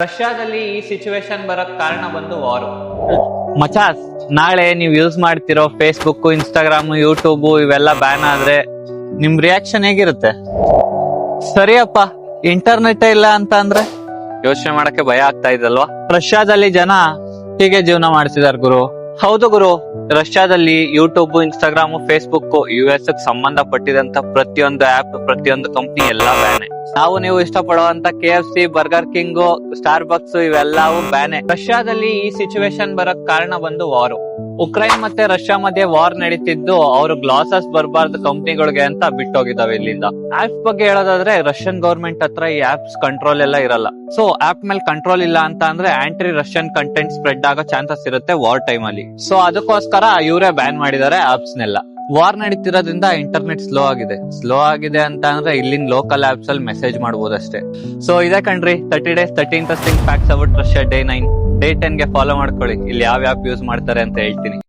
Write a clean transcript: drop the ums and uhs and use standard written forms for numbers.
ರಷ್ಯಾದಲ್ಲಿ ಈ ಸಿಚುವೇಶನ್ ಬರಕ್ ಕಾರಣ ಬಂದು ವಾರ್. ಮಚಾಸ್, ನಾಳೆ ನೀವು ಯೂಸ್ ಮಾಡ್ತಿರೋ ಫೇಸ್ಬುಕ್, ಇನ್ಸ್ಟಾಗ್ರಾಮ್, ಯೂಟ್ಯೂಬ್ ಇವೆಲ್ಲ ಬ್ಯಾನ್ ಆದ್ರೆ ನಿಮ್ ರಿಯಾಕ್ಷನ್ ಹೇಗಿರುತ್ತೆ? ಸರಿಯಪ್ಪ, ಇಂಟರ್ನೆಟ್ ಇಲ್ಲ ಅಂತ ಅಂದ್ರೆ ಯೋಚನೆ ಮಾಡಕ್ಕೆ ಭಯ ಆಗ್ತಾ ಇದಲ್ವಾ? ರಷ್ಯಾದಲ್ಲಿ ಜನ ಹೀಗೆ ಜೀವನ ಮಾಡ್ತಿದಾರೆ ಗುರು. ಹೌದು ಗುರು, ರಷ್ಯಾದಲ್ಲಿ ಯೂಟ್ಯೂಬ್, ಇನ್ಸ್ಟಾಗ್ರಾಮ್, ಫೇಸ್ಬುಕ್, US ಸಂಬಂಧಪಟ್ಟಿದಂತ ಪ್ರತಿಯೊಂದು ಆಪ್, ಪ್ರತಿಯೊಂದು ಕಂಪ್ನಿ ಎಲ್ಲಾ ಬ್ಯಾನೆ. ನಾವು ನೀವು ಇಷ್ಟಪಡುವಂತ KFC, burger king, star bucks ಇವೆಲ್ಲವೂ ಬ್ಯಾನೆ. ರಷ್ಯಾದಲ್ಲಿ ಈ ಸಿಚುವೇಶನ್ ಬರಕ್ ಕಾರಣ ಬಂದು ವಾರ್. ಉಕ್ರೈನ್ ಮತ್ತೆ ರಷ್ಯಾ ಮಧ್ಯೆ ವಾರ್ ನಡೀತಿದ್ದು ಅವರು ಗ್ಲಾಸಸ್ ಬರಬಾರ್ದು ಕಂಪ್ನಿಗಳಿಗೆ ಅಂತ ಬಿಟ್ಟೋಗಿದಾವೆ ಇಲ್ಲಿಂದ. ಆಪ್ಸ್ ಬಗ್ಗೆ ಹೇಳೋದಾದ್ರೆ ರಷ್ಯನ್ ಗವರ್ಮೆಂಟ್ ಹತ್ರ ಈ ಆಪ್ಸ್ ಕಂಟ್ರೋಲ್ ಎಲ್ಲ ಇರಲ್ಲ. ಸೊ ಆಪ್ ಮೇಲೆ ಕಂಟ್ರೋಲ್ ಇಲ್ಲ ಅಂತ ಅಂದ್ರೆ ಆಂಟಿ ರಷ್ಯನ್ ಕಂಟೆಂಟ್ ಸ್ಪ್ರೆಡ್ ಆಗೋ ಚಾನ್ಸಸ್ ಇರುತ್ತೆ ವಾರ್ ಟೈಮ್ ಅಲ್ಲಿ. ಸೊ ಅದಕ್ಕೋಸ್ಕರ ಇವರೇ ಬ್ಯಾನ್ ಮಾಡಿದ್ದಾರೆ ಆಪ್ಸ್ ನೆಲ್ಲ. ವಾರ್ ನಡೀತಿರೋದ್ರಿಂದ ಇಂಟರ್ನೆಟ್ ಸ್ಲೋ ಆಗಿದೆ ಅಂತ ಅಂದ್ರೆ ಇಲ್ಲಿನ ಲೋಕಲ್ ಆಪ್ಸ್ ಅಲ್ಲಿ ಮೆಸೇಜ್ ಮಾಡಬಹುದಷ್ಟೇ. ಸೊ ಇದೇ ಕಣ್ರಿ 30 days 30 interesting facts about Russia day 9. Day 10 ಗೆ ಫಾಲೋ ಮಾಡ್ಕೊಳ್ಳಿ. ಇಲ್ಲಿ ಯಾವ ಆಪ್ ಯೂಸ್ ಮಾಡ್ತಾರೆ ಅಂತ ಹೇಳ್ತೀನಿ.